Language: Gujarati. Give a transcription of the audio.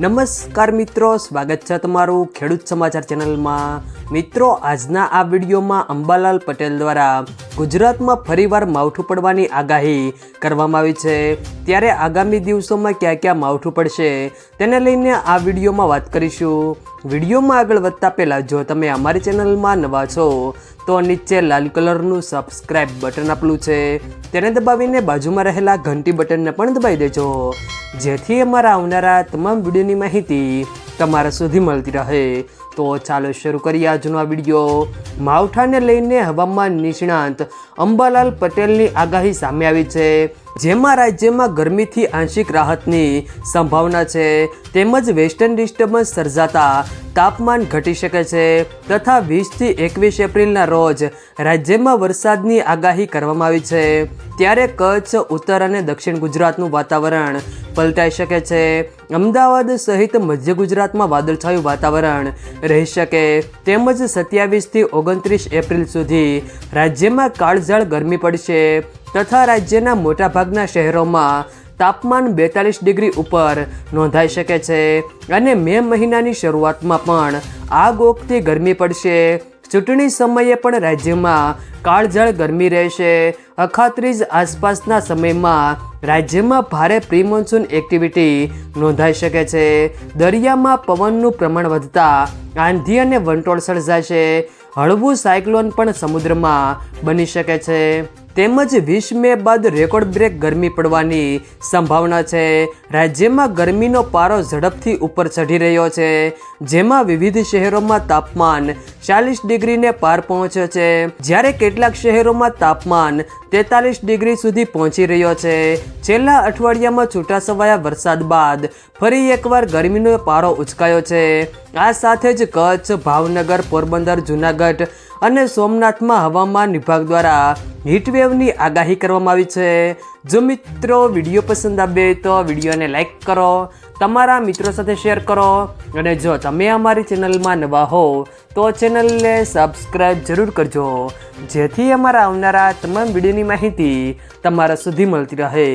નમસ્કાર મિત્રો, સ્વાગત છે તમારું ખેડૂત સમાચાર ચેનલમાં। મિત્રો, આજના આ વિડીયોમાં અંબાલાલ પટેલ દ્વારા ગુજરાતમાં ફરીવાર માવઠું પડવાની આગાહી કરવામાં આવી છે। ત્યારે આગામી દિવસોમાં ક્યાં ક્યાં માવઠું પડશે તેને લઈને આ વિડીયોમાં વાત કરીશું। વિડીયોમાં આગળ વધતા પહેલાં જો તમે અમારી ચેનલમાં નવા છો તો નીચે લાલ કલરનું સબસ્ક્રાઇબ બટન આપેલું છે તેને દબાવીને બાજુમાં રહેલા ઘંટી બટનને પણ દબાવી દેજો, જેથી અમારા આવનારા તમામ વિડીયોની માહિતી તમારા સુધી મળતી રહે। તો ચાલો શરૂ કરીએ આજનો આ વિડીયો। માવઠાને લઈને હવામાન નિષ્ણાંત અંબાલાલ પટેલની આગાહી સામે આવી છે, જેમાં રાજ્યમાં ગરમીથી આંશિક રાહતની સંભાવના છે, તેમજ વેસ્ટર્ન ડિસ્ટર્બન્સ સર્જાતા તાપમાન ઘટી શકે છે તથા 20થી 21 એપ્રિલના રોજ રાજ્યમાં વરસાદની આગાહી કરવામાં આવી છે। ત્યારે કચ્છ, ઉત્તર અને દક્ષિણ ગુજરાતનું વાતાવરણ પલટાઈ શકે છે। અમદાવાદ સહિત મધ્ય ગુજરાતમાં વાદળછાયું વાતાવરણ રહી શકે, તેમજ 27થી 29 એપ્રિલ સુધી રાજ્યમાં કાળઝાળ ગરમી પડશે તથા રાજ્યના મોટાભાગના શહેરોમાં તાપમાન 42 ડિગ્રી ઉપર નોંધાઈ શકે છે અને મે મહિનાની શરૂઆતમાં પણ આગ ઓગતી ગરમી પડશે। ચૂંટણી સમયે પણ રાજ્યમાં કાળઝાળ ગરમી રહેશે। અખાત્રીજ આસપાસના સમયમાં રાજ્યમાં ભારે પ્રી મોન્સૂન એક્ટિવિટી નોંધાઈ શકે છે। દરિયામાં પવનનું પ્રમાણ વધતા આંધી અને વંટોળ સર્જાશે। હળવું સાયક્લોન પણ સમુદ્રમાં બની શકે છે, તેમજ 20 મે બાદ રેકોર્ડ બ્રેક ગરમી પડવાની સંભાવના છે। રાજ્યમાં ગરમીનો પારો ઝડપથી ઉપર ચઢી રહ્યો છે, જેમાં વિવિધ શહેરોમાં તાપમાન 40 ડિગ્રીને પાર પહોંચ્યો છે, જ્યારે કેટલાક શહેરોમાં તાપમાન 43 ડિગ્રી સુધી પહોંચી રહ્યો છે। છેલ્લા અઠવાડિયામાં છૂટાછવાયા વરસાદ બાદ ફરી એકવાર ગરમીનો પારો ઉચકાયો છે। આ સાથે જ કચ્છ, ભાવનગર, પોરબંદર, જૂનાગઢ અને સોમનાથમાં હવામાન વિભાગ દ્વારા હીટવેવની આગાહી કરવામાં આવી છે। જો મિત્રો વિડીયો પસંદ આવે તો વિડીયોને લાઈક કરો, તમારા મિત્રો સાથે શેર કરો અને જો તમે અમારી ચેનલમાં નવા હો તો ચેનલને સબસ્ક્રાઈબ જરૂર કરજો, જેથી અમારા આવનારા તમામ વિડીયોની માહિતી તમારા સુધી મળતી રહે।